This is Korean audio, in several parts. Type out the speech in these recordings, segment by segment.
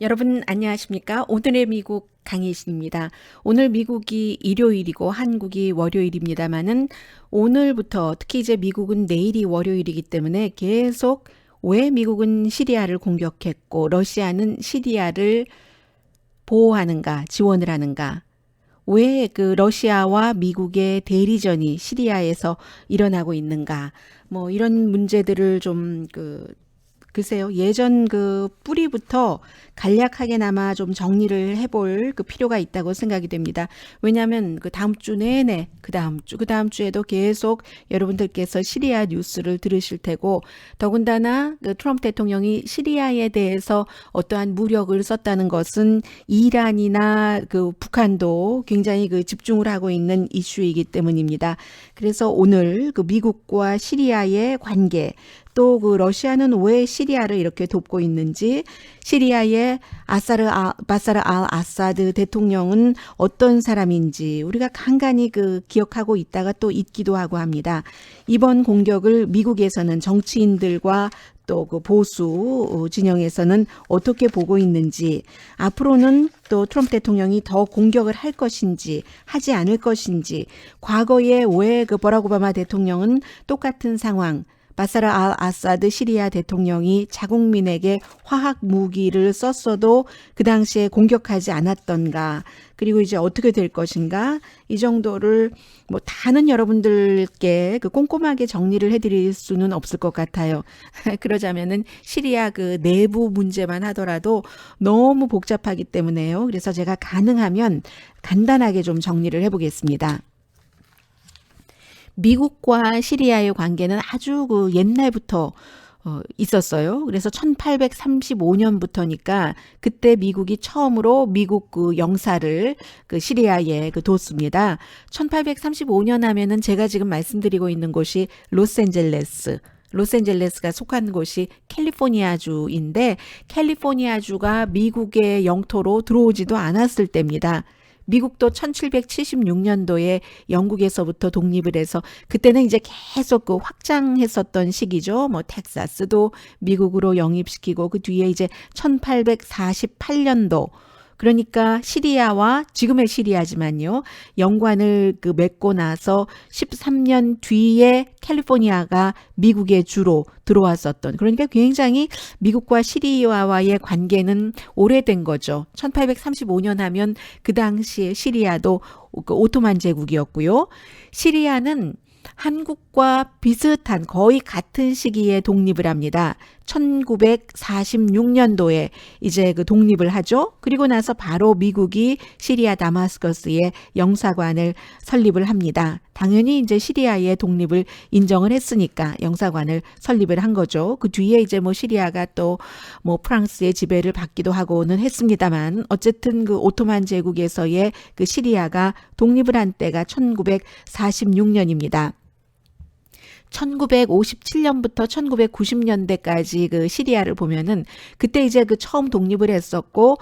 여러분 안녕하십니까? 오늘의 미국 강희신입니다. 오늘 미국이 일요일이고 한국이 월요일입니다만은 오늘부터 특히 이제 미국은 내일이 월요일이기 때문에 계속 왜 미국은 시리아를 공격했고 러시아는 시리아를 보호하는가, 지원을 하는가? 왜 그 러시아와 미국의 대리전이 시리아에서 일어나고 있는가? 뭐 이런 문제들을 글쎄요, 예전 그 뿌리부터 간략하게나마 좀 정리를 해볼 그 필요가 있다고 생각이 됩니다. 왜냐하면 그 다음 주 내내, 그 다음 주에도 계속 여러분들께서 시리아 뉴스를 들으실 테고, 더군다나 그 트럼프 대통령이 시리아에 대해서 어떠한 무력을 썼다는 것은 이란이나 그 북한도 굉장히 그 집중을 하고 있는 이슈이기 때문입니다. 그래서 오늘 그 미국과 시리아의 관계, 또 그 러시아는 왜 시리아를 이렇게 돕고 있는지, 시리아의 바사르 알 아사드 대통령은 어떤 사람인지 우리가 간간히 그 기억하고 있다가 또 잊기도 하고 합니다. 이번 공격을 미국에서는 정치인들과 또 그 보수 진영에서는 어떻게 보고 있는지, 앞으로는 또 트럼프 대통령이 더 공격을 할 것인지 하지 않을 것인지, 과거에 왜 그 버락 오바마 대통령은 똑같은 상황, 바사르 알 아사드 시리아 대통령이 자국민에게 화학 무기를 썼어도 그 당시에 공격하지 않았던가, 그리고 이제 어떻게 될 것인가, 이 정도를 뭐 다는 여러분들께 그 꼼꼼하게 정리를 해드릴 수는 없을 것 같아요. 그러자면은 시리아 그 내부 문제만 하더라도 너무 복잡하기 때문에요. 그래서 제가 가능하면 간단하게 좀 정리를 해보겠습니다. 미국과 시리아의 관계는 아주 그 옛날부터 있었어요. 그래서 1835년부터니까 그때 미국이 처음으로 미국 그 영사를 그 시리아에 그 뒀습니다. 1835년 하면은 제가 지금 말씀드리고 있는 곳이 로스앤젤레스가 속한 곳이 캘리포니아주인데, 캘리포니아주가 미국의 영토로 들어오지도 않았을 때입니다. 미국도 1776년도에 영국에서부터 독립을 해서 그때는 이제 계속 그 확장했었던 시기죠. 뭐 텍사스도 미국으로 영입시키고, 그 뒤에 이제 1848년도, 그러니까 시리아와 지금의 시리아지만요, 연관을 그 맺고 나서 13년 뒤에 캘리포니아가 미국의 주로 들어왔었던, 그러니까 굉장히 미국과 시리아와의 관계는 오래된 거죠. 1835년 하면 그 당시에 시리아도 그 오토만 제국이었고요. 시리아는 한국과 비슷한 거의 같은 시기에 독립을 합니다. 1946년도에 이제 그 독립을 하죠. 그리고 나서 바로 미국이 시리아 다마스커스에 영사관을 설립을 합니다. 당연히 이제 시리아의 독립을 인정을 했으니까 영사관을 설립을 한 거죠. 그 뒤에 이제 뭐 시리아가 또 뭐 프랑스의 지배를 받기도 하고는 했습니다만, 어쨌든 그 오토만 제국에서의 그 시리아가 독립을 한 때가 1946년입니다. 1957년부터 1990년대까지 그 시리아를 보면은 그때 이제 그 처음 독립을 했었고,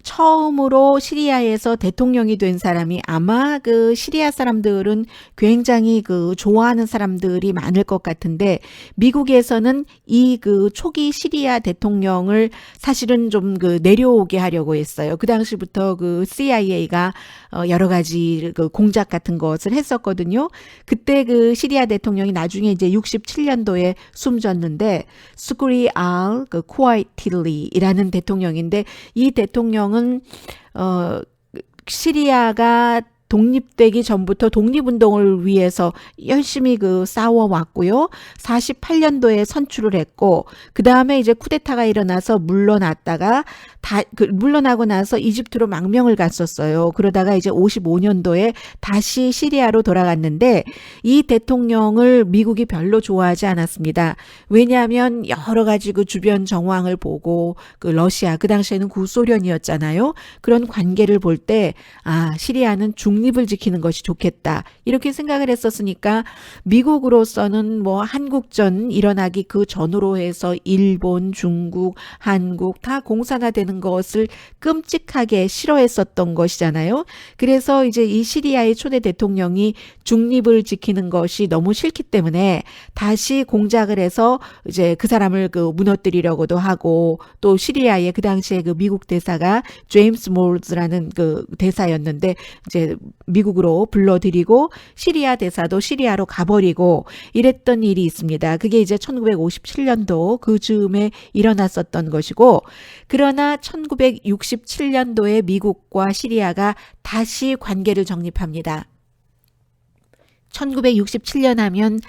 처음으로 시리아에서 대통령이 된 사람이 아마 그 시리아 사람들은 굉장히 그 좋아하는 사람들이 많을 것 같은데, 미국에서는 이 그 초기 시리아 대통령을 사실은 좀 그 내려오게 하려고 했어요. 그 당시부터 그 CIA가 여러 가지 그 공작 같은 것을 했었거든요. 그때 그 시리아 대통령이 나중에 이제 67년도에 숨졌는데, 스쿠리 알 그 쿠와이틸리라는 대통령인데, 이 대통령은 시리아가 독립되기 전부터 독립운동을 위해서 열심히 그 싸워왔고요. 48년도에 선출을 했고, 그 다음에 이제 쿠데타가 일어나서 물러났다가 물러나고 나서 이집트로 망명을 갔었어요. 그러다가 이제 55년도에 다시 시리아로 돌아갔는데, 이 대통령을 미국이 별로 좋아하지 않았습니다. 왜냐하면 여러 가지 그 주변 정황을 보고, 그 러시아, 그 당시에는 구소련이었잖아요. 그런 관계를 볼 때, 시리아는 중립을 지키는 것이 좋겠다. 이렇게 생각을 했었으니까 미국으로서는 뭐 한국전 일어나기 그 전으로 해서 일본, 중국, 한국 다 공산화되는 것을 끔찍하게 싫어했었던 것이잖아요. 그래서 이제 이 시리아의 초대 대통령이 중립을 지키는 것이 너무 싫기 때문에 다시 공작을 해서 이제 그 사람을 그 무너뜨리려고도 하고, 또 시리아의 그 당시에 그 미국 대사가 제임스 몰즈라는 그 대사였는데 이제 미국으로 불러들이고 시리아 대사도 시리아로 가버리고 이랬던 일이 있습니다. 그게 이제 1957년도 그 즈음에 일어났었던 것이고, 그러나 1967년도에 미국과 시리아가 다시 관계를 정립합니다. 1967년 하면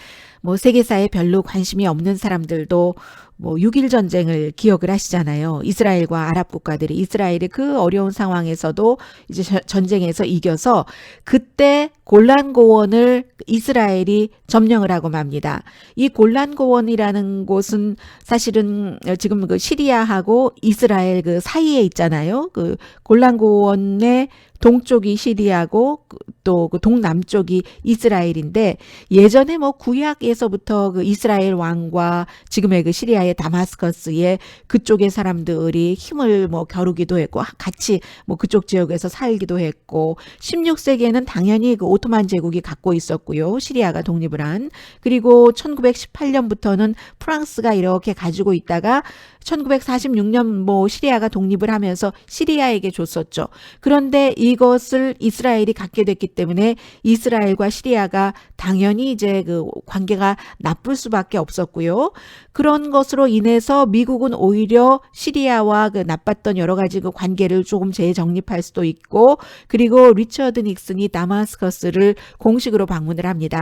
뭐 세계사에 별로 관심이 없는 사람들도 뭐 6.1 전쟁을 기억을 하시잖아요. 이스라엘과 아랍 국가들이, 이스라엘이 그 어려운 상황에서도 이제 전쟁에서 이겨서 그때 골란 고원을 이스라엘이 점령을 하고 맙니다. 이 골란 고원이라는 곳은 사실은 지금 그 시리아하고 이스라엘 그 사이에 있잖아요. 그 골란 고원의 동쪽이 시리아고 또 그 동남쪽이 이스라엘인데, 예전에 뭐 구약에서부터 그 이스라엘 왕과 지금의 그 시리아의 다마스커스의 그쪽의 사람들이 힘을 뭐 겨루기도 했고 같이 뭐 그쪽 지역에서 살기도 했고, 16세기에는 당연히 그 오토만 제국이 갖고 있었고요. 시리아가 독립을 한. 그리고 1918년부터는 프랑스가 이렇게 가지고 있다가 1946년 뭐 시리아가 독립을 하면서 시리아에게 줬었죠. 그런데 이것을 이스라엘이 갖게 됐기 때문에 이스라엘과 시리아가 당연히 이제 그 관계가 나쁠 수밖에 없었고요. 그런 것으로 인해서 미국은 오히려 시리아와 그 나빴던 여러 가지 그 관계를 조금 재정립할 수도 있고, 그리고 리처드 닉슨이 다마스커스를 공식으로 방문을 합니다.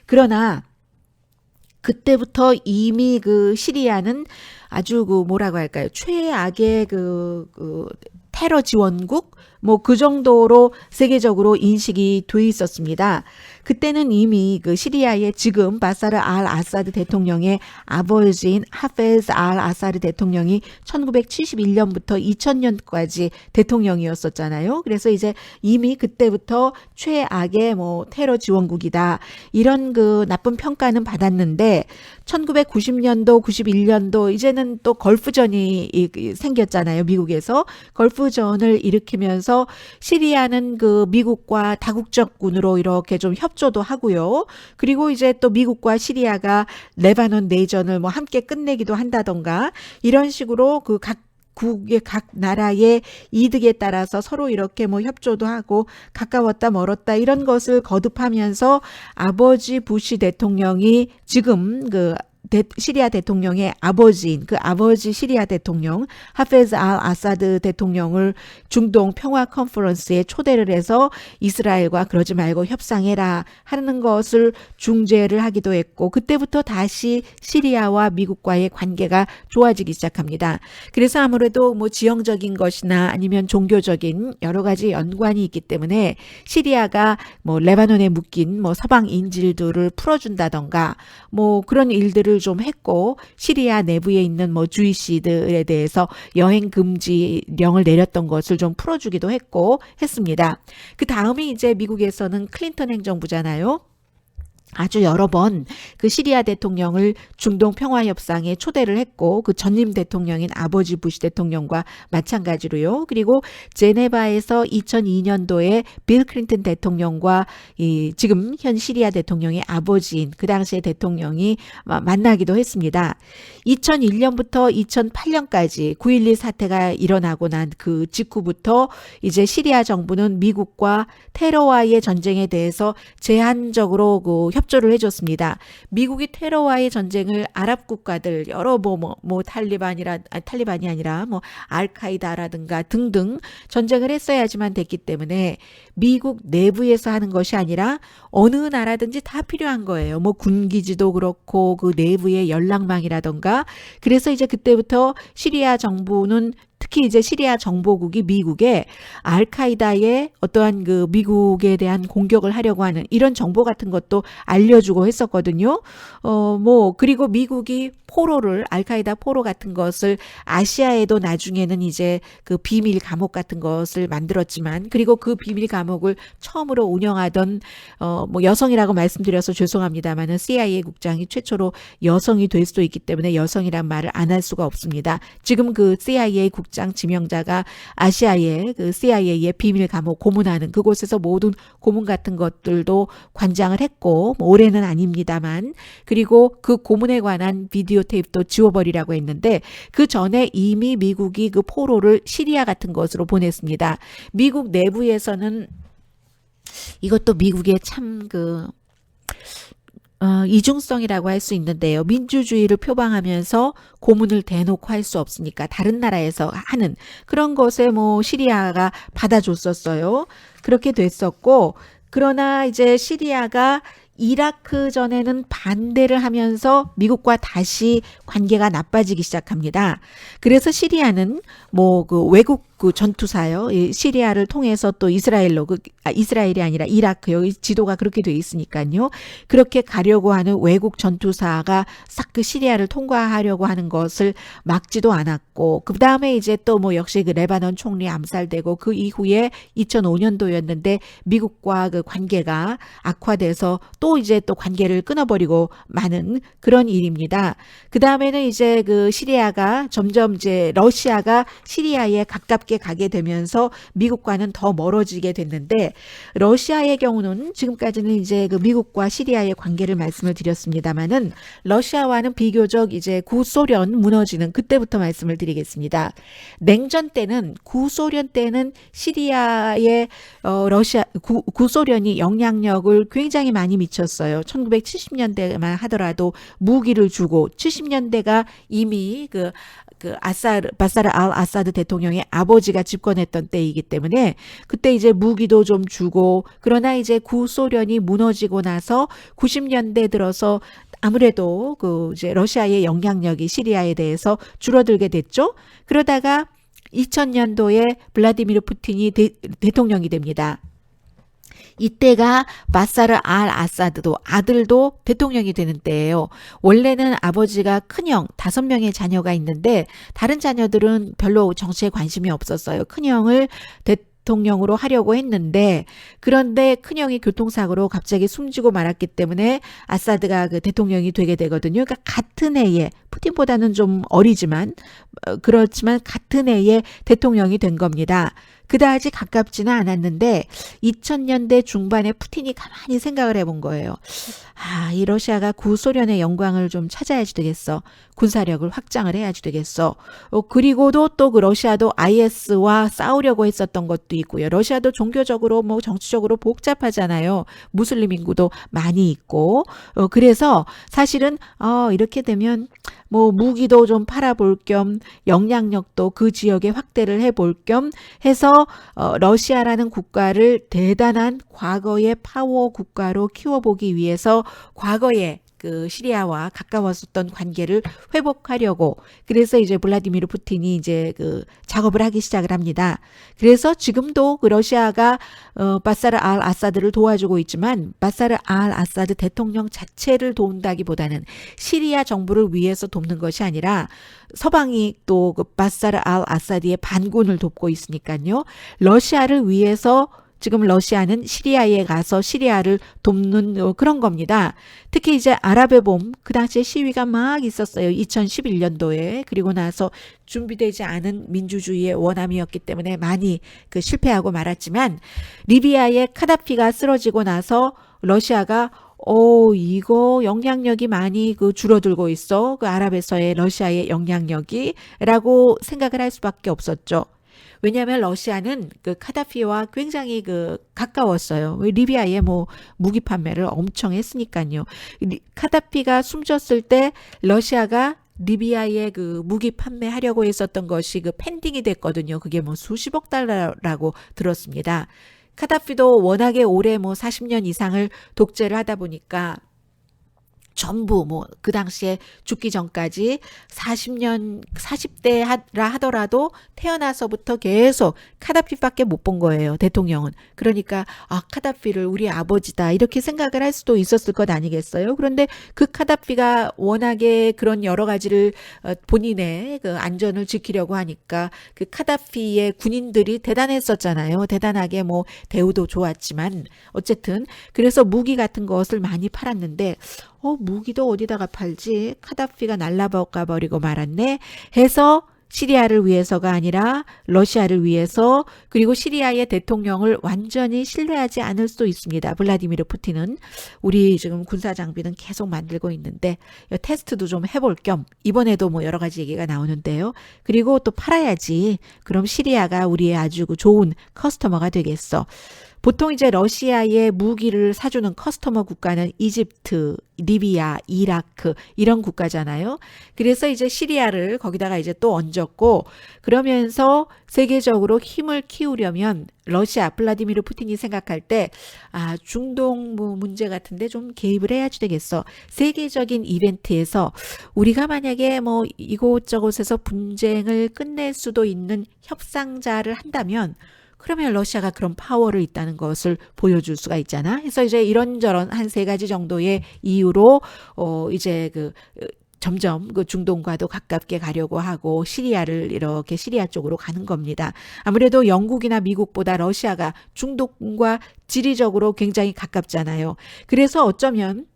그러나 그때부터 이미 그 시리아는 아주 그 뭐라고 할까요? 최악의 그 테러 지원국? 뭐 그 정도로 세계적으로 인식이 돼 있었습니다. 그때는 이미 그 시리아의 지금 바사르 알 아사드 대통령의 아버지인 하페즈 알 아사드 대통령이 1971년부터 2000년까지 대통령이었었잖아요. 그래서 이제 이미 그때부터 최악의 뭐 테러 지원국이다, 이런 그 나쁜 평가는 받았는데, 1990년도, 91년도 이제는 또 걸프전이 생겼잖아요. 미국에서 걸프전을 일으키면서 시리아는 그 미국과 다국적군으로 이렇게 좀 협조도 하고요. 그리고 이제 또 미국과 시리아가 레바논 내전을 뭐 함께 끝내기도 한다던가, 이런 식으로 그 각국의 각 나라의 이득에 따라서 서로 이렇게 뭐 협조도 하고 가까웠다 멀었다 이런 것을 거듭하면서 아버지 부시 대통령이 지금 그 시리아 대통령의 아버지인 그 아버지 시리아 대통령 하페즈 알 아사드 대통령을 중동 평화 컨퍼런스에 초대를 해서 이스라엘과 그러지 말고 협상해라 하는 것을 중재를 하기도 했고, 그때부터 다시 시리아와 미국과의 관계가 좋아지기 시작합니다. 그래서 아무래도 뭐 지형적인 것이나 아니면 종교적인 여러 가지 연관이 있기 때문에 시리아가 뭐 레바논에 묶인 뭐 서방 인질들을 풀어준다던가 뭐 그런 일들을 좀 했고, 시리아 내부에 있는 뭐 주이시들에 대해서 여행 금지령을 내렸던 것을 좀 풀어주기도 했고 했습니다. 그 다음이 이제 미국에서는 클린턴 행정부잖아요. 아주 여러 번 그 시리아 대통령을 중동 평화협상에 초대를 했고, 그 전임 대통령인 아버지 부시 대통령과 마찬가지로요. 그리고 제네바에서 2002년도에 빌 클린턴 대통령과 이 지금 현 시리아 대통령의 아버지인 그 당시의 대통령이 만나기도 했습니다. 2001년부터 2008년까지 9.12 사태가 일어나고 난 그 직후부터 이제 시리아 정부는 미국과 테러와의 전쟁에 대해서 제한적으로 그 협조를 해줬습니다. 미국이 테러와의 전쟁을 아랍 국가들 여러 탈리반이 아니라 뭐 알카이다라든가 등등 전쟁을 했어야지만 됐기 때문에 미국 내부에서 하는 것이 아니라 어느 나라든지 다 필요한 거예요. 뭐 군기지도 그렇고 그 내부의 연락망이라든가. 그래서 이제 그때부터 시리아 정부는 특히 이제 시리아 정보국이 미국에 알카이다의 어떠한 그 미국에 대한 공격을 하려고 하는 이런 정보 같은 것도 알려주고 했었거든요. 뭐 그리고 미국이 포로를 알카이다 포로 같은 것을 아시아에도 나중에는 이제 그 비밀 감옥 같은 것을 만들었지만 그리고 그 비밀 감옥을 처음으로 운영하던 뭐 여성이라고 말씀드려서 죄송합니다만은 CIA 국장이 최초로 여성이 될 수도 있기 때문에 여성이란 말을 안 할 수가 없습니다. 지금 그 CIA 국장 지명자가 아시아의 그 CIA의 비밀 감옥 고문하는 그곳에서 모든 고문 같은 것들도 관장을 했고 뭐 올해는 아닙니다만 그리고 그 고문에 관한 비디오 테이프도 지워버리라고 했는데 그 전에 이미 미국이 그 포로를 시리아 같은 것으로 보냈습니다. 미국 내부에서는 이것도 미국의 참 이중성이라고 할 수 있는데요. 민주주의를 표방하면서 고문을 대놓고 할 수 없으니까 다른 나라에서 하는 그런 것에 뭐 시리아가 받아줬었어요. 그렇게 됐었고 그러나 이제 시리아가 이라크 전에는 반대를 하면서 미국과 다시 관계가 나빠지기 시작합니다. 그래서 시리아는 뭐 그 외국 그 전투사요. 이 시리아를 통해서 또 이스라엘로 이스라엘이 아니라 이라크 여기 지도가 그렇게 돼 있으니까요. 그렇게 가려고 하는 외국 전투사가 싹 그 시리아를 통과하려고 하는 것을 막지도 않았고 그다음에 이제 또 뭐 역시 그 레바논 총리 암살되고 그 이후에 2005년도였는데 미국과 그 관계가 악화돼서 또 이제 또 관계를 끊어버리고 마는 그런 일입니다. 그다음에는 이제 그 시리아가 점점 이제 러시아가 시리아에 가깝게 가게 되면서 미국과는 더 멀어지게 됐는데 러시아의 경우는 지금까지는 이제 그 미국과 시리아의 관계를 말씀을 드렸습니다만은 러시아와는 비교적 이제 구소련 무너지는 그때부터 말씀을 드리겠습니다. 냉전 때는 구소련 때는 시리아의 러시아 구소련이 영향력을 굉장히 많이 미쳤어요. 1970년대만 하더라도 무기를 주고 70년대가 이미 그 바사르 알 아사드 대통령의 아버지가 집권했던 때이기 때문에 그때 이제 무기도 좀 주고 그러나 이제 구소련이 무너지고 나서 90년대 들어서 아무래도 그 이제 러시아의 영향력이 시리아에 대해서 줄어들게 됐죠. 그러다가 2000년도에 블라디미르 푸틴이 대통령이 됩니다. 이때가 바사르 알 아사드도 아들도 대통령이 되는 때예요. 원래는 아버지가 큰형 5명의 자녀가 있는데 다른 자녀들은 별로 정치에 관심이 없었어요. 큰형을 대통령으로 하려고 했는데 그런데 큰형이 교통사고로 갑자기 숨지고 말았기 때문에 아사드가 그 대통령이 되게 되거든요. 그러니까 같은 해에 푸틴보다는 좀 어리지만 그렇지만 같은 해에 대통령이 된 겁니다. 그다지 가깝지는 않았는데 2000년대 중반에 푸틴이 가만히 생각을 해본 거예요. 이 러시아가 구소련의 영광을 좀 찾아야지 되겠어. 군사력을 확장을 해야지 되겠어. 그리고도 또 그 러시아도 IS와 싸우려고 했었던 것도 있고요. 러시아도 종교적으로 뭐 정치적으로 복잡하잖아요. 무슬림 인구도 많이 있고. 그래서 사실은 이렇게 되면 뭐 무기도 좀 팔아볼 겸 영향력도 그 지역에 확대를 해볼 겸 해서 러시아라는 국가를 대단한 과거의 파워 국가로 키워보기 위해서 과거에 그 시리아와 가까웠었던 관계를 회복하려고 그래서 이제 블라디미르 푸틴이 이제 그 작업을 하기 시작을 합니다. 그래서 지금도 그 러시아가 바사르 알 아사드를 도와주고 있지만 바사르 알 아사드 대통령 자체를 도운다기보다는 시리아 정부를 위해서 돕는 것이 아니라 서방이 또 그 바사르 알 아사드의 반군을 돕고 있으니까요. 러시아를 위해서 지금 러시아는 시리아에 가서 시리아를 돕는 그런 겁니다. 특히 이제 아랍의 봄, 그 당시에 시위가 막 있었어요. 2011년도에. 그리고 나서 준비되지 않은 민주주의의 원함이었기 때문에 많이 그 실패하고 말았지만 리비아의 카다피가 쓰러지고 나서 러시아가 이거 영향력이 많이 그 줄어들고 있어. 그 아랍에서의 러시아의 영향력이 라고 생각을 할 수밖에 없었죠. 왜냐하면 러시아는 그 카다피와 굉장히 그 가까웠어요. 리비아에 뭐 무기 판매를 엄청 했으니까요. 카다피가 숨졌을 때 러시아가 리비아에 그 무기 판매하려고 했었던 것이 그 펜딩이 됐거든요. 그게 뭐 수십억 달러라고 들었습니다. 카다피도 워낙에 오래 뭐 40년 이상을 독재를 하다 보니까 전부 뭐 그 당시에 죽기 전까지 40대라 하더라도 태어나서부터 계속 카다피밖에 못 본 거예요, 대통령은. 그러니까 카다피를 우리 아버지다 이렇게 생각을 할 수도 있었을 것 아니겠어요? 그런데 그 카다피가 워낙에 그런 여러 가지를 본인의 그 안전을 지키려고 하니까 그 카다피의 군인들이 대단했었잖아요. 대단하게 뭐 대우도 좋았지만 어쨌든 그래서 무기 같은 것을 많이 팔았는데 무기도 어디다가 팔지? 카다피가 날라가 버리고 말았네 해서 시리아를 위해서가 아니라 러시아를 위해서, 그리고 시리아의 대통령을 완전히 신뢰하지 않을 수도 있습니다. 블라디미르 푸틴은. 우리 지금 군사 장비는 계속 만들고 있는데 테스트도 좀 해볼 겸 이번에도 뭐 여러 가지 얘기가 나오는데요. 그리고 또 팔아야지. 그럼 시리아가 우리의 아주 좋은 커스터머가 되겠어. 보통 이제 러시아의 무기를 사주는 커스터머 국가는 이집트, 리비아, 이라크 이런 국가잖아요. 그래서 이제 시리아를 거기다가 이제 또 얹었고, 그러면서 세계적으로 힘을 키우려면 러시아, 블라디미르 푸틴이 생각할 때 중동 뭐 문제 같은데 좀 개입을 해야지 되겠어. 세계적인 이벤트에서 우리가 만약에 뭐 이곳저곳에서 분쟁을 끝낼 수도 있는 협상자를 한다면 그러면 러시아가 그런 파워를 있다는 것을 보여줄 수가 있잖아. 그래서 이제 이런저런 한 3가지 정도의 이유로 이제 점점 그 중동과도 가깝게 가려고 하고 시리아를 이렇게 시리아 쪽으로 가는 겁니다. 아무래도 영국이나 미국보다 러시아가 중동과 지리적으로 굉장히 가깝잖아요. 그래서 어쩌면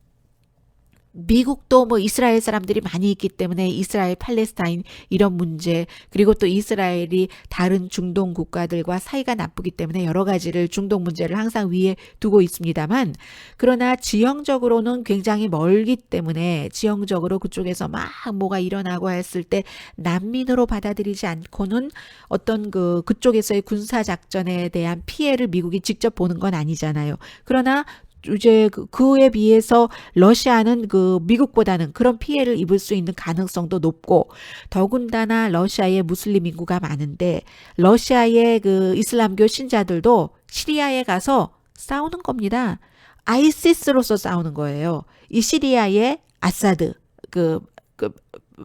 미국도 뭐 이스라엘 사람들이 많이 있기 때문에 이스라엘, 팔레스타인 이런 문제, 그리고 또 이스라엘이 다른 중동 국가들과 사이가 나쁘기 때문에 여러 가지를 중동 문제를 항상 위에 두고 있습니다만, 그러나 지형적으로는 굉장히 멀기 때문에 지형적으로 그쪽에서 막 뭐가 일어나고 했을 때 난민으로 받아들이지 않고는 어떤 그쪽에서의 군사 작전에 대한 피해를 미국이 직접 보는 건 아니잖아요. 그러나 이제 그에 비해서 러시아는 미국보다는 그런 피해를 입을 수 있는 가능성도 높고, 더군다나 러시아에 무슬림 인구가 많은데 러시아의 이슬람교 신자들도 시리아에 가서 싸우는 겁니다. 아이시스로서 싸우는 거예요. 이 시리아의 아사드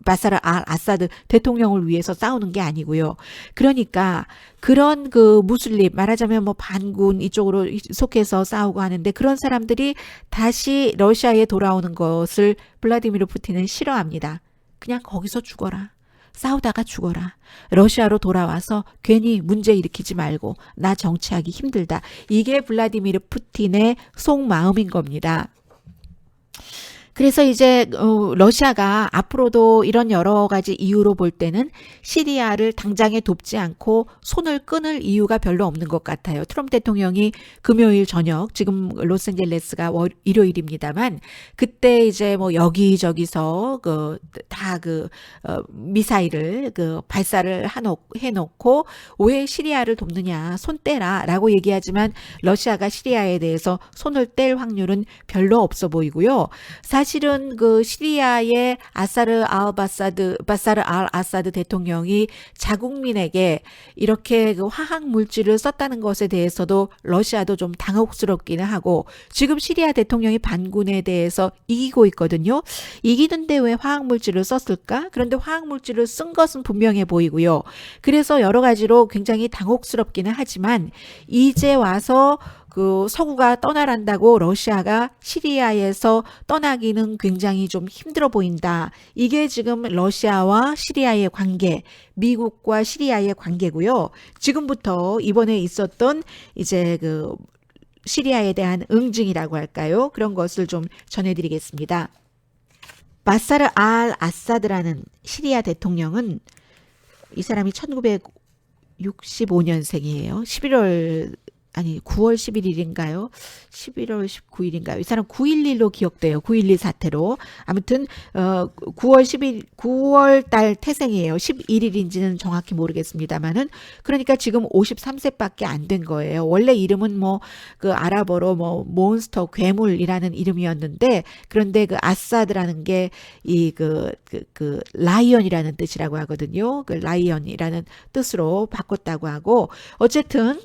바사르 알 아사드 대통령을 위해서 싸우는 게 아니고요. 그러니까 그런 무슬림, 말하자면 뭐 반군 이쪽으로 속해서 싸우고 하는데 그런 사람들이 다시 러시아에 돌아오는 것을 블라디미르 푸틴은 싫어합니다. 그냥 거기서 죽어라. 싸우다가 죽어라. 러시아로 돌아와서 괜히 문제 일으키지 말고 나 정치하기 힘들다. 이게 블라디미르 푸틴의 속마음인 겁니다. 그래서 이제 러시아가 앞으로도 이런 여러 가지 이유로 볼 때는 시리아를 당장에 돕지 않고 손을 끊을 이유가 별로 없는 것 같아요. 트럼프 대통령이 금요일 저녁, 지금 로스앤젤레스가 일요일입니다만 그때 이제 뭐 여기저기서 미사일을 발사를 해놓고 왜 시리아를 돕느냐, 손 떼라라고 얘기하지만 러시아가 시리아에 대해서 손을 뗄 확률은 별로 없어 보이고요. 사실은 시리아의 바사르 알 아사드 대통령이 자국민에게 이렇게 화학 물질을 썼다는 것에 대해서도 러시아도 좀 당혹스럽기는 하고, 지금 시리아 대통령이 반군에 대해서 이기고 있거든요. 이기는데 왜 화학 물질을 썼을까? 그런데 화학 물질을 쓴 것은 분명해 보이고요. 그래서 여러 가지로 굉장히 당혹스럽기는 하지만 이제 와서 서구가 떠나란다고 러시아가 시리아에서 떠나기는 굉장히 좀 힘들어 보인다. 이게 지금 러시아와 시리아의 관계, 미국과 시리아의 관계고요. 지금부터 이번에 있었던 이제 시리아에 대한 응징이라고 할까요? 그런 것을 좀 전해드리겠습니다. 바사르 알 아사드라는 시리아 대통령은, 이 사람이 1965년생이에요. 9월 11일인가요? 11월 19일인가요? 이 사람 9.11로 기억돼요. 9.11 사태로. 아무튼 9월 달 태생이에요. 11일인지는 정확히 모르겠습니다만은, 그러니까 지금 53세밖에 안 된 거예요. 원래 이름은 뭐 아랍어로 뭐 몬스터, 괴물이라는 이름이었는데, 그런데 아사드라는 게 이 라이언이라는 뜻이라고 하거든요. 라이언이라는 뜻으로 바꿨다고 하고, 어쨌든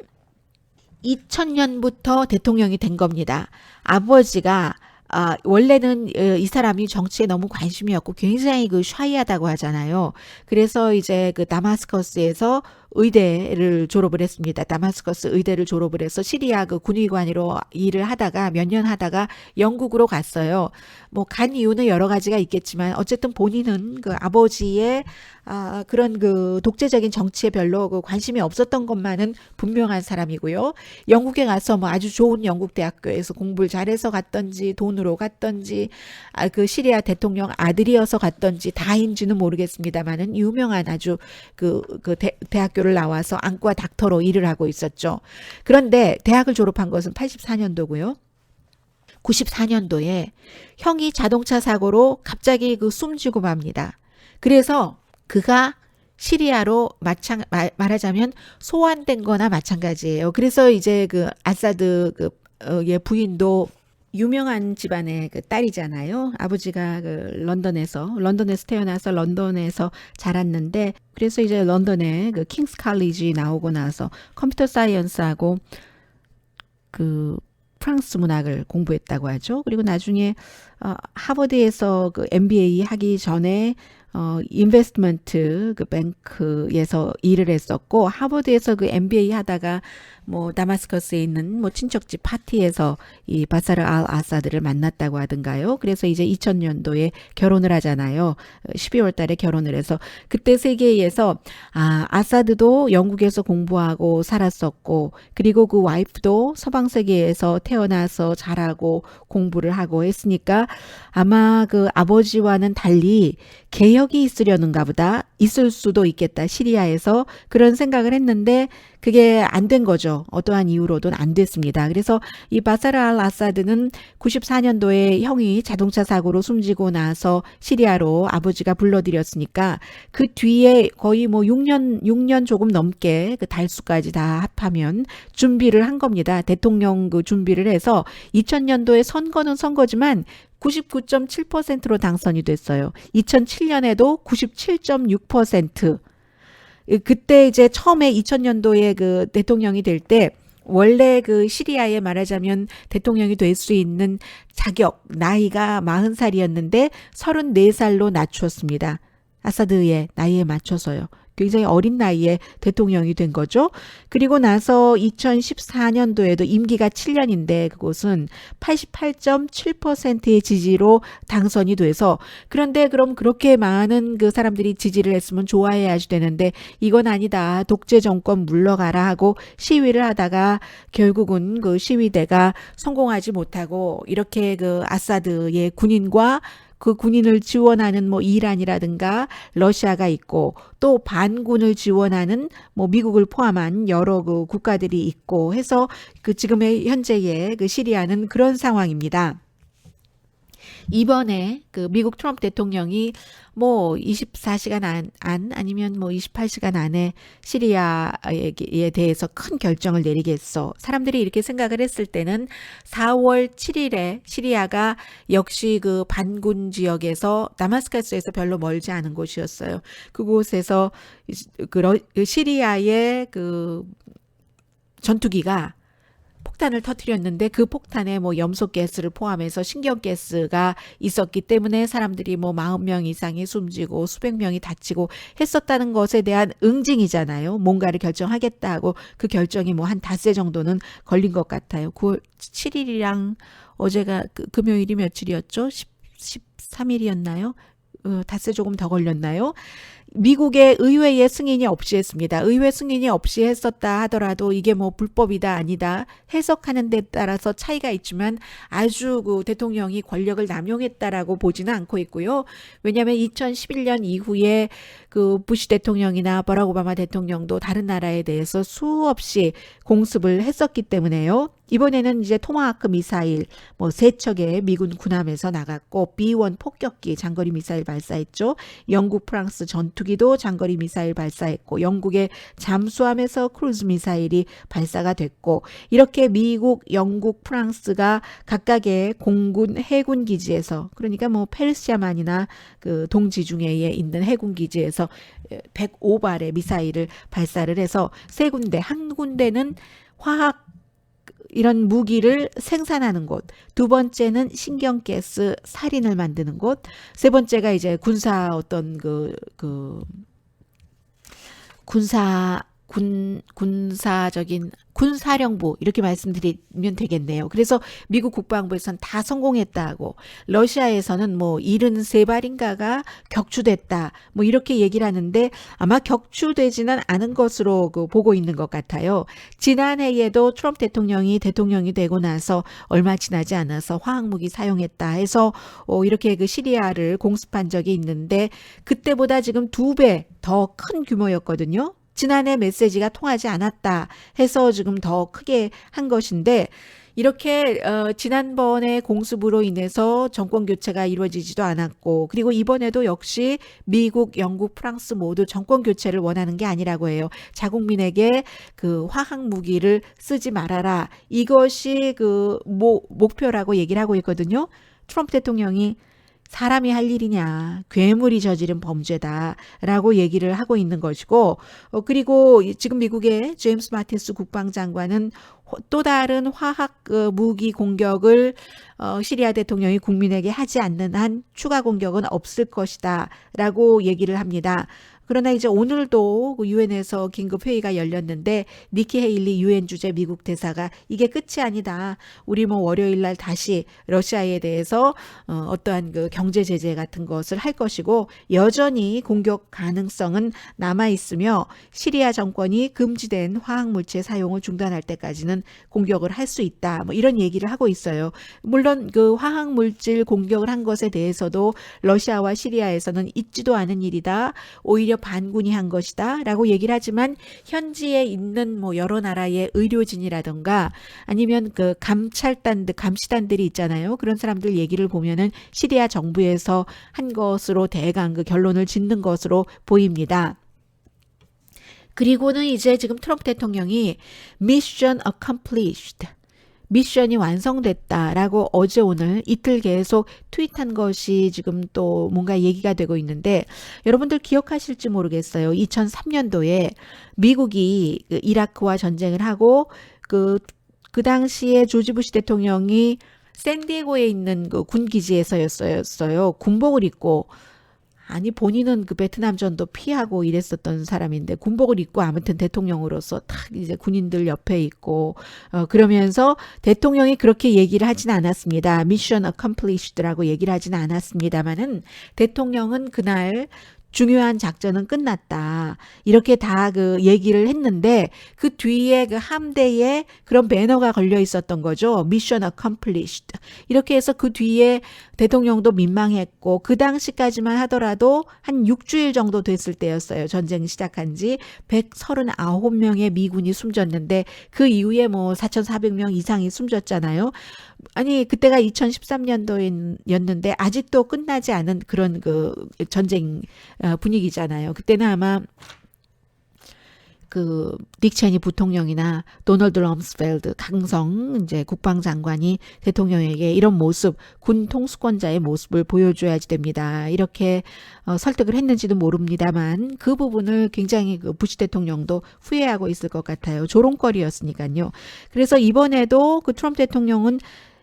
2000년부터 대통령이 된 겁니다. 아버지가 원래는 이 사람이 정치에 너무 관심이 없고 굉장히 그 샤이하다고 하잖아요. 그래서 이제 그 다마스커스에서 의대를 졸업을 했습니다. 다마스커스 의대를 졸업을 해서 시리아 그 군의관으로 일을 하다가 몇 년 하다가 영국으로 갔어요. 뭐 간 이유는 여러 가지가 있겠지만 어쨌든 본인은 그 아버지의 그런 그 독재적인 정치에 별로 그 관심이 없었던 것만은 분명한 사람이고요. 영국에 가서 뭐 아주 좋은 영국 대학교에서 공부를 잘해서 갔던지 돈으로 갔던지 그 시리아 대통령 아들이어서 갔던지 다인지는 모르겠습니다만은 유명한 아주 대학교를 나와서 안과 닥터로 일을 하고 있었죠. 그런데 대학을 졸업한 것은 84년도고요. 94년도에 형이 자동차 사고로 갑자기 그 숨지고 맙니다. 그래서 그가 시리아로 말하자면 소환된 거나 마찬가지예요. 그래서 이제 그 아사드 의 부인도 유명한 집안의 그 딸이잖아요. 아버지가 런던에서 태어나서 런던에서 자랐는데 그래서 이제 런던에 그 킹스 칼리지 나오고 나서 컴퓨터 사이언스하고 그 프랑스 문학을 공부했다고 하죠. 그리고 나중에 하버드에서 그 MBA 하기 전에 인베스트먼트 그 뱅크에서 일을 했었고 하버드에서 그 MBA 하다가 뭐 다마스커스에 있는 뭐 친척집 파티에서 이 바사르 알 아사드를 만났다고 하던가요. 그래서 이제 2000년도에 결혼을 하잖아요. 12월 달에 결혼을 해서 그때 세계에서 아사드도 영국에서 공부하고 살았었고 그리고 그 와이프도 서방 세계에서 태어나서 자라고 공부를 하고 했으니까 아마 그 아버지와는 달리 개혁이 있으려는가 보다. 있을 수도 있겠다. 시리아에서 그런 생각을 했는데 그게 안 된 거죠. 어떠한 이유로든 안 됐습니다. 그래서 이 바사르 알 아사드는 94년도에 형이 자동차 사고로 숨지고 나서 시리아로 아버지가 불러들였으니까 그 뒤에 거의 뭐 6년 조금 넘게 그 달수까지 다 합하면 준비를 한 겁니다. 대통령 그 준비를 해서 2000년도에 선거는 선거지만 99.7%로 당선이 됐어요. 2007년에도 97.6%. 그때 이제 처음에 2000년도에 그 대통령이 될 때 원래 그 시리아에 말하자면 대통령이 될 수 있는 자격 나이가 40살이었는데 34살로 낮추었습니다. 아사드의 나이에 맞춰서요. 굉장히 어린 나이에 대통령이 된 거죠. 그리고 나서 2014년도에도 임기가 7년인데 그곳은 88.7%의 지지로 당선이 돼서 그런데 그럼 그렇게 많은 그 사람들이 지지를 했으면 좋아해야지 되는데 이건 아니다. 독재 정권 물러가라 하고 시위를 하다가 결국은 그 시위대가 성공하지 못하고 이렇게 그 아사드의 군인과 그 군인을 지원하는 뭐 이란이라든가 러시아가 있고 또 반군을 지원하는 뭐 미국을 포함한 여러 그 국가들이 있고 해서 그 지금의 현재의 그 시리아는 그런 상황입니다. 이번에 그 미국 트럼프 대통령이 뭐 24시간 아니면 뭐 28시간 안에 시리아에 대해서 큰 결정을 내리겠어. 사람들이 이렇게 생각을 했을 때는 4월 7일에 시리아가 역시 그 반군 지역에서 다마스커스에서 별로 멀지 않은 곳이었어요. 그곳에서 그 시리아의 그 전투기가 폭탄을 터뜨렸는데 그 폭탄에 뭐 염소가스를 포함해서 신경가스가 있었기 때문에 사람들이 뭐 40명 이상이 숨지고 수백 명이 다치고 했었다는 것에 대한 응징이잖아요. 뭔가를 결정하겠다 고 그 결정이 뭐 한 닷새 정도는 걸린 것 같아요. 9월 7일이랑 어제가 금요일이 며칠이었죠? 13일이었나요? 닷새 조금 더 걸렸나요? 미국의 의회의 승인이 없이 했습니다. 의회 승인이 없이 했었다 하더라도 이게 뭐 불법이다 아니다 해석하는 데 따라서 차이가 있지만 아주 그 대통령이 권력을 남용했다라고 보지는 않고 있고요. 왜냐하면 2011년 이후에 그 부시 대통령이나 버락 오바마 대통령도 다른 나라에 대해서 수없이 공습을 했었기 때문에요. 이번에는 이제 토마하크 미사일 뭐 3척의 미군 군함에서 나갔고 B-1 폭격기 장거리 미사일 발사했죠. 영국 프랑스 전투기도 장거리 미사일 발사했고 영국의 잠수함에서 크루즈 미사일이 발사가 됐고 이렇게 미국, 영국, 프랑스가 각각의 공군 해군 기지에서 그러니까 뭐 페르시아만이나 그 동지중해에 있는 해군 기지에서 105발의 미사일을 발사를 해서 3군데 한 군데는 화학 이런 무기를 생산하는 곳, 두 번째는 신경가스 살인을 만드는 곳, 세 번째가 이제 군사 어떤 군사적인 군사령부 이렇게 말씀드리면 되겠네요. 그래서 미국 국방부에서는 다 성공했다고, 러시아에서는 뭐 73발인가가 격추됐다 뭐 이렇게 얘기를 하는데 아마 격추되지는 않은 것으로 보고 있는 것 같아요. 지난해에도 트럼프 대통령이 되고 나서 얼마 지나지 않아서 화학무기 사용했다 해서 이렇게 시리아를 공습한 적이 있는데 그때보다 지금 2배 더 큰 규모였거든요. 지난해 메시지가 통하지 않았다 해서 지금 더 크게 한 것인데, 이렇게 지난번에 공습으로 인해서 정권 교체가 이루어지지도 않았고, 그리고 이번에도 역시 미국, 영국, 프랑스 모두 정권 교체를 원하는 게 아니라고 해요. 자국민에게 그 화학 무기를 쓰지 말아라, 이것이 그 목표라고 얘기를 하고 있거든요. 트럼프 대통령이 사람이 할 일이냐, 괴물이 저지른 범죄다라고 얘기를 하고 있는 것이고, 그리고 지금 미국의 제임스 마티스 국방장관은 또 다른 화학 무기 공격을 시리아 대통령이 국민에게 하지 않는 한 추가 공격은 없을 것이다라고 얘기를 합니다. 그러나 이제 오늘도 유엔에서 긴급 회의가 열렸는데 니키 헤일리 유엔 주재 미국 대사가 이게 끝이 아니다, 우리 뭐 월요일 날 다시 러시아에 대해서 어떠한 그 경제 제재 같은 것을 할 것이고, 여전히 공격 가능성은 남아 있으며 시리아 정권이 금지된 화학물질 사용을 중단할 때까지는 공격을 할 수 있다, 뭐 이런 얘기를 하고 있어요. 물론 그 화학물질 공격을 한 것에 대해서도 러시아와 시리아에서는 있지도 않은 일이다, 오히려 반군이 한 것이다 라고 얘기를 하지만, 현지에 있는 뭐 여러 나라의 의료진이라던가 아니면 그 감시단들이 있잖아요. 그런 사람들 얘기를 보면은 시리아 정부에서 한 것으로 대강 그 결론을 짓는 것으로 보입니다. 그리고는 이제 지금 트럼프 대통령이 Mission accomplished, 미션이 완성됐다라고 어제 오늘 이틀 계속 트윗한 것이 지금 또 뭔가 얘기가 되고 있는데, 여러분들 기억하실지 모르겠어요. 2003년도에 미국이 이라크와 전쟁을 하고 그 당시에 조지 부시 대통령이 샌디에고에 있는 그 군 기지에서였어요. 군복을 입고, 아니 본인은 그 베트남전도 피하고 이랬었던 사람인데 군복을 입고 아무튼 대통령으로서 탁 이제 군인들 옆에 있고 그러면서 대통령이 그렇게 얘기를 하지는 않았습니다. Mission accomplished라고 얘기를 하지는 않았습니다만은 대통령은 그날 중요한 작전은 끝났다, 이렇게 다 그 얘기를 했는데 그 뒤에 그 함대에 그런 배너가 걸려 있었던 거죠. Mission accomplished. 이렇게 해서 그 뒤에 대통령도 민망했고, 그 당시까지만 하더라도 한 6주일 정도 됐을 때였어요. 전쟁 시작한 지 139명의 미군이 숨졌는데 그 이후에 뭐 4,400명 이상이 숨졌잖아요. 아니 그때가 2013년도였는데 아직도 끝나지 않은 그런 그 전쟁 분위기잖아요. 그때는 아마 그 닉 체니 부통령이나 도널드 럼스펠드 강성 이제 국방장관이 대통령에게 이런 모습, 군 통수권자의 모습을 보여줘야지 됩니다, 이렇게 설득을 했는지도 모릅니다만 그 부분을 굉장히 그 부시 대통령도 후회하고 있을 것 같아요. 조롱거리였으니까요. 그래서 이번에도 그 트럼프 대통령은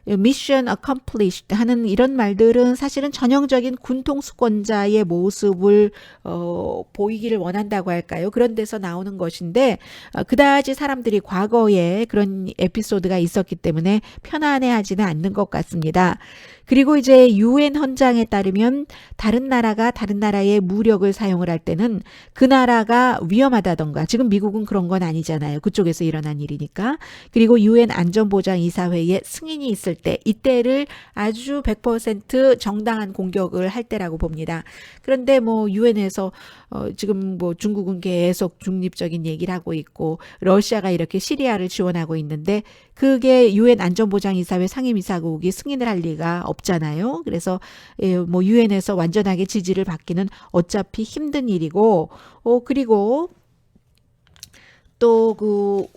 Mission accomplished 하는 이런 말들은 사실은 전형적인 군통수권자의 모습을 보이기를 원한다고 할까요? 그런 데서 나오는 것인데 그다지 사람들이 과거에 그런 에피소드가 있었기 때문에 편안해하지는 않는 것 같습니다. 그리고 이제 유엔 헌장에 따르면 다른 나라가 다른 나라의 무력을 사용을 할 때는 그 나라가 위험하다던가, 지금 미국은 그런 건 아니잖아요. 그쪽에서 일어난 일이니까. 그리고 유엔 안전보장이사회에 승인이 있을 때, 이때를 아주 100% 정당한 공격을 할 때라고 봅니다. 그런데 뭐 유엔에서 지금 뭐 중국은 계속 중립적인 얘기를 하고 있고 러시아가 이렇게 시리아를 지원하고 있는데 그게 유엔 안전보장이사회 상임이사국이 승인을 할 리가 없잖아요. 그래서 뭐 유엔에서 완전하게 지지를 받기는 어차피 힘든 일이고, 그리고 또 그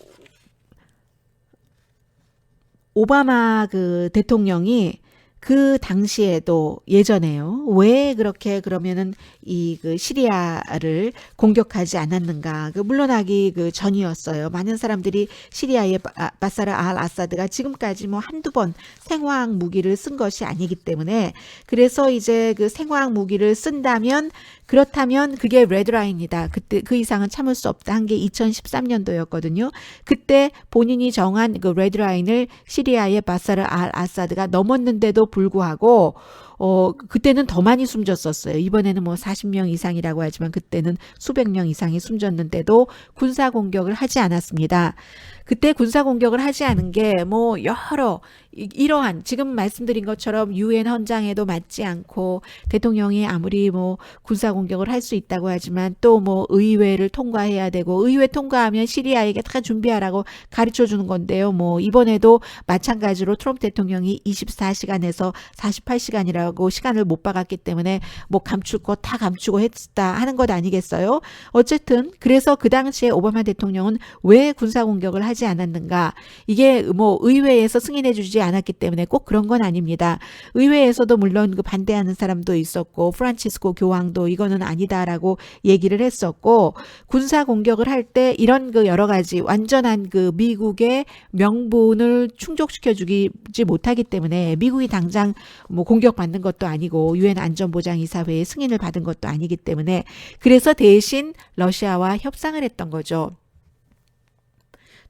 오바마 그 대통령이 그 당시에도 예전에요. 왜 그렇게 그러면은 이 그 시리아를 공격하지 않았는가? 그 물러나기 그 전이었어요. 많은 사람들이 시리아의 바사르 알 아사드가 지금까지 뭐 한두 번 생화학 무기를 쓴 것이 아니기 때문에 그래서 이제 그 생화학 무기를 쓴다면 그렇다면 그게 레드라인이다. 그때 그 이상은 참을 수 없다. 한 게 2013년도였거든요. 그때 본인이 정한 그 레드라인을 시리아의 바사르 알 아사드가 넘었는데도 불구하고 그때는 더 많이 숨졌었어요. 이번에는 뭐 40명 이상이라고 하지만 그때는 수백 명 이상이 숨졌는데도 군사 공격을 하지 않았습니다. 그때 군사 공격을 하지 않은 게 뭐 여러 이러한 지금 말씀드린 것처럼 유엔 헌장에도 맞지 않고 대통령이 아무리 뭐 군사 공격을 할 수 있다고 하지만 또 뭐 의회를 통과해야 되고 의회 통과하면 시리아에게 다 준비하라고 가르쳐 주는 건데요. 뭐 이번에도 마찬가지로 트럼프 대통령이 24시간에서 48시간이라고 시간을 못 박았기 때문에 뭐 감출 거 다 감추고 했다 하는 것 아니겠어요? 어쨌든 그래서 그 당시에 오바마 대통령은 왜 군사 공격을 하지 않았는가? 이게 뭐 의회에서 승인해 주지 않았기 때문에 꼭 그런 건 아닙니다. 의회에서도 물론 그 반대하는 사람도 있었고 프란치스코 교황도 이거는 아니다라고 얘기를 했었고 군사 공격을 할 때 이런 그 여러 가지 완전한 그 미국의 명분을 충족시켜 주지 못하기 때문에 미국이 당장 뭐 공격받는 것도 아니고 유엔 안전보장이사회의 승인을 받은 것도 아니기 때문에 그래서 대신 러시아와 협상을 했던 거죠.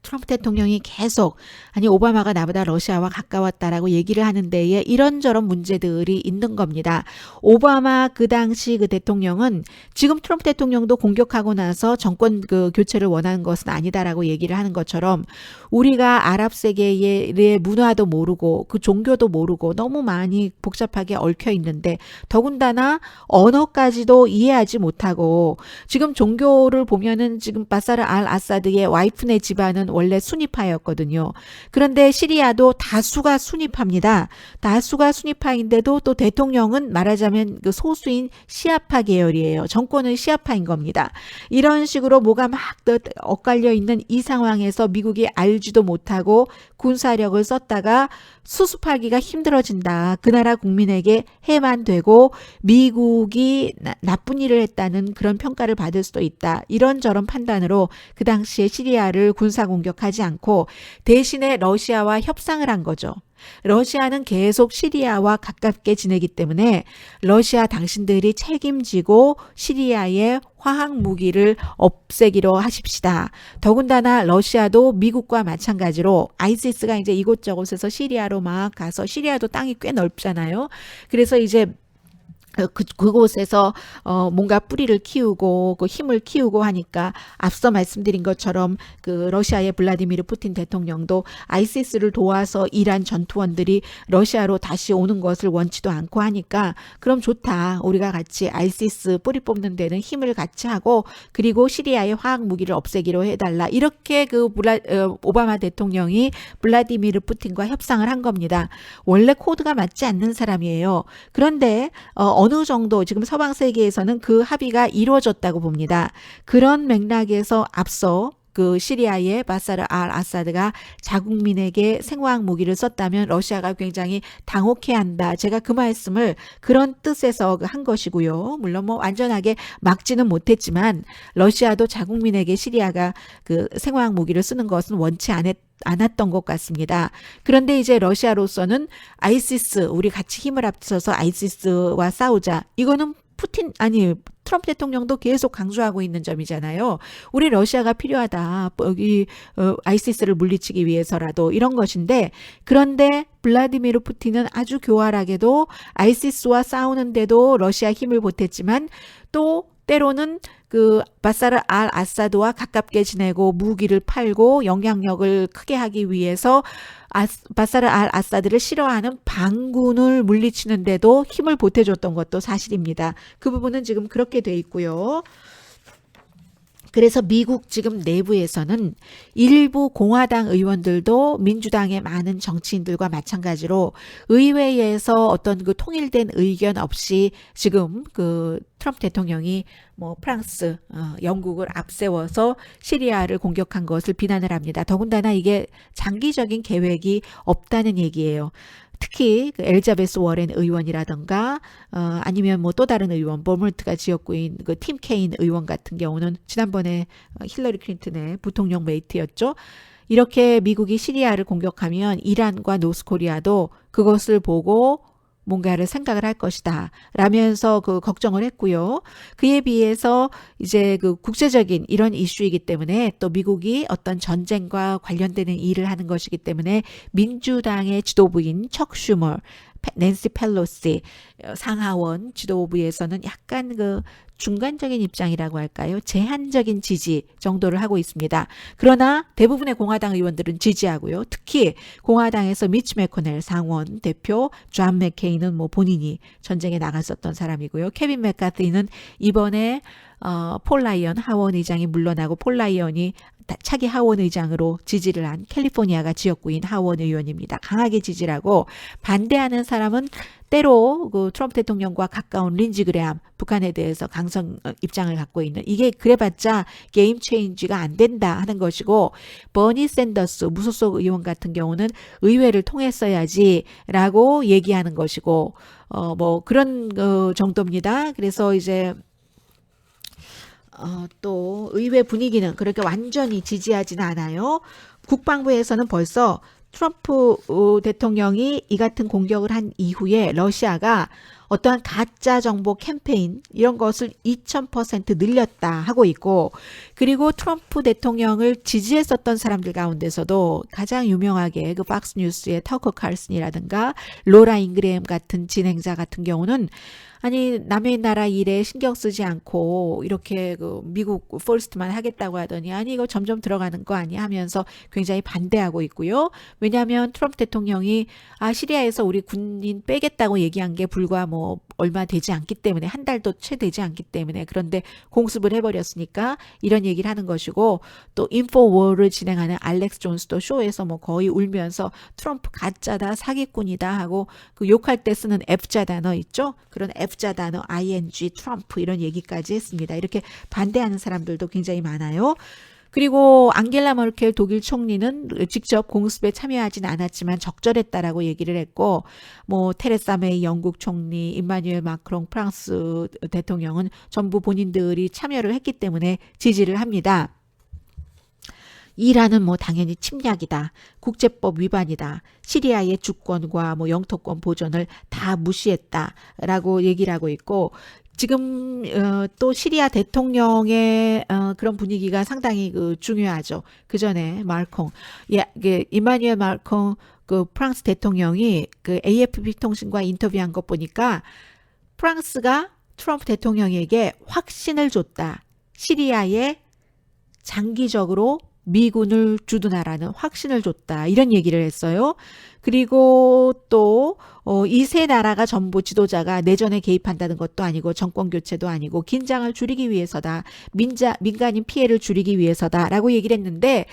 트럼프 대통령이 계속 아니 오바마가 나보다 러시아와 가까웠다라고 얘기를 하는 데에 이런저런 문제들이 있는 겁니다. 오바마 그 당시 그 대통령은 지금 트럼프 대통령도 공격하고 나서 정권 그 교체를 원하는 것은 아니다라고 얘기를 하는 것처럼 우리가 아랍 세계의 문화도 모르고 그 종교도 모르고 너무 많이 복잡하게 얽혀 있는데 더군다나 언어까지도 이해하지 못하고 지금 종교를 보면은 지금 바사르 알 아사드의 와이프네 집안은 원래 순위파였거든요. 그런데 시리아도 다수가 순위파입니다. 다수가 순위파인데도 또 대통령은 말하자면 그 소수인 시아파 계열이에요. 정권은 시아파인 겁니다. 이런 식으로 뭐가 막 엇갈려 있는 이 상황에서 미국이 알지도 못하고 군사력을 썼다가 수습하기가 힘들어진다. 그 나라 국민에게 해만 되고 미국이 나쁜 일을 했다는 그런 평가를 받을 수도 있다. 이런저런 판단으로 그 당시에 시리아를 군사 공격하지 않고 대신에 러시아와 협상을 한 거죠. 러시아는 계속 시리아와 가깝게 지내기 때문에 러시아 당신들이 책임지고 시리아의 화학 무기를 없애기로 하십시다. 더군다나 러시아도 미국과 마찬가지로 아이시스가 이제 이곳저곳에서 시리아로 막 가서 시리아도 땅이 꽤 넓잖아요. 그래서 이제 그곳에서 뭔가 뿌리를 키우고 그 힘을 키우고 하니까 앞서 말씀드린 것처럼 그 러시아의 블라디미르 푸틴 대통령도 아이시스를 도와서 이란 전투원들이 러시아로 다시 오는 것을 원치도 않고 하니까 그럼 좋다. 우리가 같이 아이시스 뿌리 뽑는 데는 힘을 같이 하고 그리고 시리아의 화학 무기를 없애기로 해달라. 이렇게 그 오바마 대통령이 블라디미르 푸틴과 협상을 한 겁니다. 원래 코드가 맞지 않는 사람이에요. 그런데 어느 정도 지금 서방 세계에서는 그 합의가 이루어졌다고 봅니다. 그런 맥락에서 앞서 그 시리아의 바사르 알 아사드가 자국민에게 생화학 무기를 썼다면 러시아가 굉장히 당혹해한다. 제가 그 말씀을 그런 뜻에서 한 것이고요. 물론 뭐 완전하게 막지는 못했지만 러시아도 자국민에게 시리아가 그 생화학 무기를 쓰는 것은 원치 않았던 것 같습니다. 그런데 이제 러시아로서는 아이시스 우리 같이 힘을 합쳐서 아이시스와 싸우자. 이거는 트럼프 대통령도 계속 강조하고 있는 점이잖아요. 우리 러시아가 필요하다. 여기 아이시스를 물리치기 위해서라도 이런 것인데 그런데 블라디미르 푸틴은 아주 교활하게도 아이시스와 싸우는데도 러시아 힘을 보탰지만 또 때로는 그 바사르 알 아사드와 가깝게 지내고 무기를 팔고 영향력을 크게 하기 위해서 바사르 알 아사드를 싫어하는 반군을 물리치는데도 힘을 보태줬던 것도 사실입니다. 그 부분은 지금 그렇게 돼 있고요. 그래서 미국 지금 내부에서는 일부 공화당 의원들도 민주당의 많은 정치인들과 마찬가지로 의회에서 어떤 그 통일된 의견 없이 지금 그 트럼프 대통령이 뭐 프랑스, 영국을 앞세워서 시리아를 공격한 것을 비난을 합니다. 더군다나 이게 장기적인 계획이 없다는 얘기예요. 특히 그 엘자베스 워렌 의원이라던가 아니면 뭐 또 다른 의원, 버몬트가 지역구인 그 팀 케인 의원 같은 경우는 지난번에 힐러리 클린턴의 부통령 메이트였죠. 이렇게 미국이 시리아를 공격하면 이란과 노스코리아도 그것을 보고 뭔가를 생각을 할 것이다 라면서 그 걱정을 했고요. 그에 비해서 이제 그 국제적인 이런 이슈이기 때문에 또 미국이 어떤 전쟁과 관련되는 일을 하는 것이기 때문에 민주당의 지도부인 척 슈머, 낸시 펠로시 상하원 지도부에서는 약간 그 중간적인 입장이라고 할까요? 제한적인 지지 정도를 하고 있습니다. 그러나 대부분의 공화당 의원들은 지지하고요. 특히 공화당에서 미치 매코넬 상원 대표, 존 맥케인은 뭐 본인이 전쟁에 나갔었던 사람이고요. 케빈 맥카티는 이번에 폴 라이언 하원 의장이 물러나고 폴 라이언이 차기 하원 의장으로 지지를 한 캘리포니아가 지역구인 하원 의원입니다. 강하게 지지를 하고 반대하는 사람은 때로 그 트럼프 대통령과 가까운 린지 그레함, 북한에 대해서 강성 입장을 갖고 있는, 이게 그래봤자 게임 체인지가 안 된다 하는 것이고, 버니 샌더스 무소속 의원 같은 경우는 의회를 통했어야지 라고 얘기하는 것이고, 뭐 그런 정도입니다. 그래서 이제 또 의회 분위기는 그렇게 완전히 지지하지는 않아요. 국방부에서는 벌써 트럼프 대통령이 이 같은 공격을 한 이후에 러시아가 어떠한 가짜 정보 캠페인 이런 것을 2000% 늘렸다 하고 있고, 그리고 트럼프 대통령을 지지했었던 사람들 가운데서도 가장 유명하게 그 박스 뉴스의 터커 칼슨이라든가 로라 잉그레엄 같은 진행자 같은 경우는 아니 남의 나라 일에 신경 쓰지 않고 이렇게 그 미국 퍼스트만 하겠다고 하더니 아니 이거 점점 들어가는 거 아니야 하면서 굉장히 반대하고 있고요. 왜냐하면 트럼프 대통령이 시리아에서 우리 군인 빼겠다고 얘기한 게 불과 뭐 얼마 되지 않기 때문에, 한 달도 채 되지 않기 때문에, 그런데 공습을 해버렸으니까 이런 얘기를 하는 것이고, 또 인포워를 진행하는 알렉스 존스도 쇼에서 뭐 거의 울면서 트럼프 가짜다 사기꾼이다 하고 그 욕할 때 쓰는 F자 단어 있죠? 그런 F자 단어 ing 트럼프 이런 얘기까지 했습니다. 이렇게 반대하는 사람들도 굉장히 많아요. 그리고 앙겔라 머켈 독일 총리는 직접 공습에 참여하진 않았지만 적절했다라고 얘기를 했고, 뭐 테레사 메이 영국 총리, 임마누엘 마크롱 프랑스 대통령은 전부 본인들이 참여를 했기 때문에 지지를 합니다. 이란은 뭐 당연히 침략이다, 국제법 위반이다, 시리아의 주권과 뭐 영토권 보존을 다 무시했다라고 얘기를 하고 있고, 지금 또 시리아 대통령의 그런 분위기가 상당히 중요하죠. 그 전에 마크롱, 이마뉘엘 마크롱 그 프랑스 대통령이 그 AFP 통신과 인터뷰한 것 보니까 프랑스가 트럼프 대통령에게 확신을 줬다. 시리아에 장기적으로 미군을 주둔하라는 확신을 줬다. 이런 얘기를 했어요. 그리고 또 이 세 나라가 전부 지도자가 내전에 개입한다는 것도 아니고 정권 교체도 아니고 긴장을 줄이기 위해서다. 민간인 피해를 줄이기 위해서다라고 얘기를 했는데,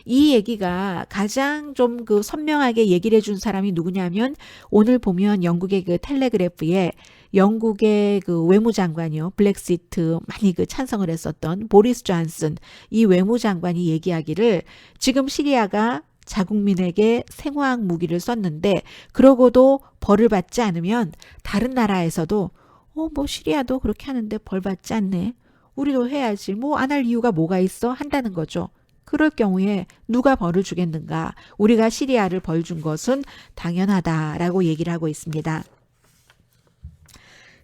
이 얘기가 가장 좀 그 선명하게 얘기를 해준 사람이 누구냐면, 오늘 보면 영국의 그 텔레그래프에 영국의 그 외무장관이요, 블랙시트 많이 그 찬성을 했었던 보리스 존슨 이 외무장관이 얘기하기를, 지금 시리아가 자국민에게 생화학 무기를 썼는데 그러고도 벌을 받지 않으면 다른 나라에서도 뭐 시리아도 그렇게 하는데 벌 받지 않네, 우리도 해야지, 뭐 안 할 이유가 뭐가 있어 한다는 거죠. 그럴 경우에 누가 벌을 주겠는가? 우리가 시리아를 벌 준 것은 당연하다라고 얘기를 하고 있습니다.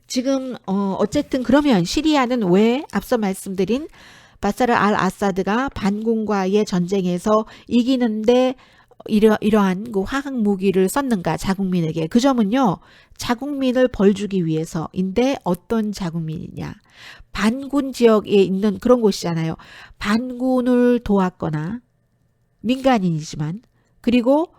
지금 어쨌든 그러면 시리아는 왜 앞서 말씀드린 바사르 알 아사드가 반군과의 전쟁에서 이기는데 이러한 그 화학 무기를 썼는가, 자국민에게? 그 점은요, 자국민을 벌주기 위해서인데 어떤 자국민이냐? 반군 지역에 있는 그런 곳이잖아요. 반군을 도왔거나 민간인이지만, 그리고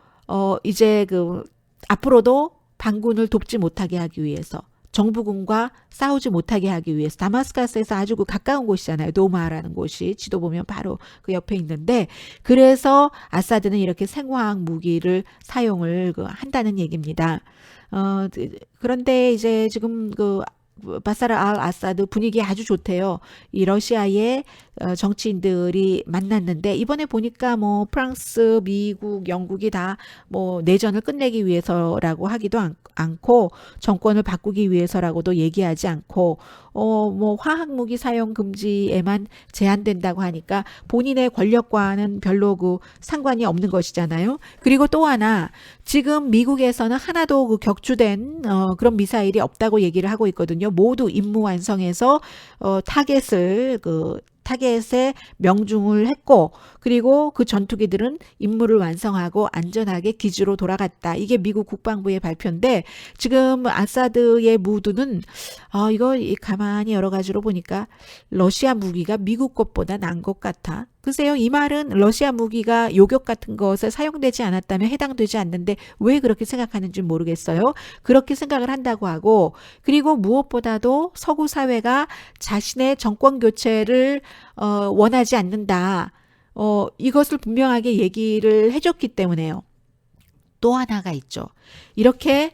이제 그 앞으로도 반군을 돕지 못하게 하기 위해서, 정부군과 싸우지 못하게 하기 위해서, 다마스커스에서 아주 그 가까운 곳이잖아요. 도마라는 곳이 지도 보면 바로 그 옆에 있는데, 그래서 아사드는 이렇게 생화학 무기를 사용을 한다는 얘기입니다. 그런데 이제 지금 바사르 알 아사드 분위기 아주 좋대요. 이 러시아의 정치인들이 만났는데 이번에 보니까 뭐 프랑스, 미국, 영국이 다 뭐 내전을 끝내기 위해서라고 하기도 않고 정권을 바꾸기 위해서라고도 얘기하지 않고 뭐 화학 무기 사용 금지에만 제한된다고 하니까 본인의 권력과는 별로 그 상관이 없는 것이잖아요. 그리고 또 하나 지금 미국에서는 하나도 그 격추된 그런 미사일이 없다고 얘기를 하고 있거든요. 모두 임무 완성해서 타겟에 명중을 했고 그리고 그 전투기들은 임무를 완성하고 안전하게 기지로 돌아갔다. 이게 미국 국방부의 발표인데 지금 아사드의 무드는 이거 가만히 여러 가지로 보니까 러시아 무기가 미국 것보다 난 것 같아. 글쎄요, 이 말은 러시아 무기가 요격 같은 것에 사용되지 않았다면 해당되지 않는데 왜 그렇게 생각하는지 모르겠어요. 그렇게 생각을 한다고 하고 그리고 무엇보다도 서구 사회가 자신의 정권 교체를 원하지 않는다. 이것을 분명하게 얘기를 해줬기 때문에요. 또 하나가 있죠. 이렇게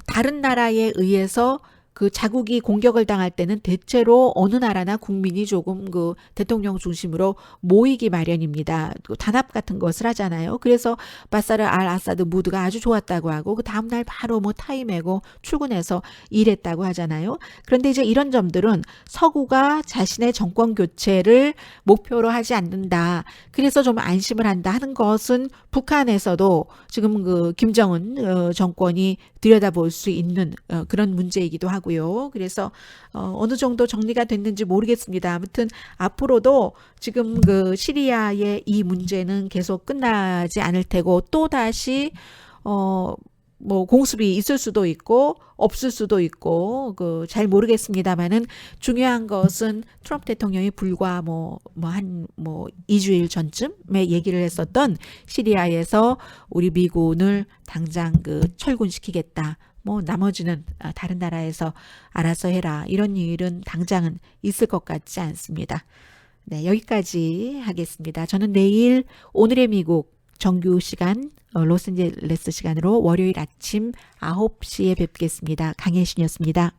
다른 나라에 의해서 그 자국이 공격을 당할 때는 대체로 어느 나라나 국민이 조금 그 대통령 중심으로 모이기 마련입니다. 단합 같은 것을 하잖아요. 그래서 바사르 알 아사드 무드가 아주 좋았다고 하고 그 다음날 바로 뭐 타이 메고 출근해서 일했다고 하잖아요. 그런데 이제 이런 점들은 서구가 자신의 정권 교체를 목표로 하지 않는다. 그래서 좀 안심을 한다 하는 것은 북한에서도 지금 그 김정은 정권이 들여다볼 수 있는 그런 문제이기도 하고요. 그래서 어느 정도 정리가 됐는지 모르겠습니다. 아무튼 앞으로도 지금 그 시리아의 이 문제는 계속 끝나지 않을 테고 또 다시 뭐 공습이 있을 수도 있고 없을 수도 있고 잘 모르겠습니다만은 중요한 것은 트럼프 대통령이 불과 한 2주일 전쯤에 얘기를 했었던 시리아에서 우리 미군을 당장 철군시키겠다. 나머지는 다른 나라에서 알아서 해라. 이런 일은 당장은 있을 것 같지 않습니다. 네, 여기까지 하겠습니다. 저는 내일 오늘의 미국 정규 시간 로스앤젤레스 시간으로 월요일 아침 9시에 뵙겠습니다. 강혜신이었습니다.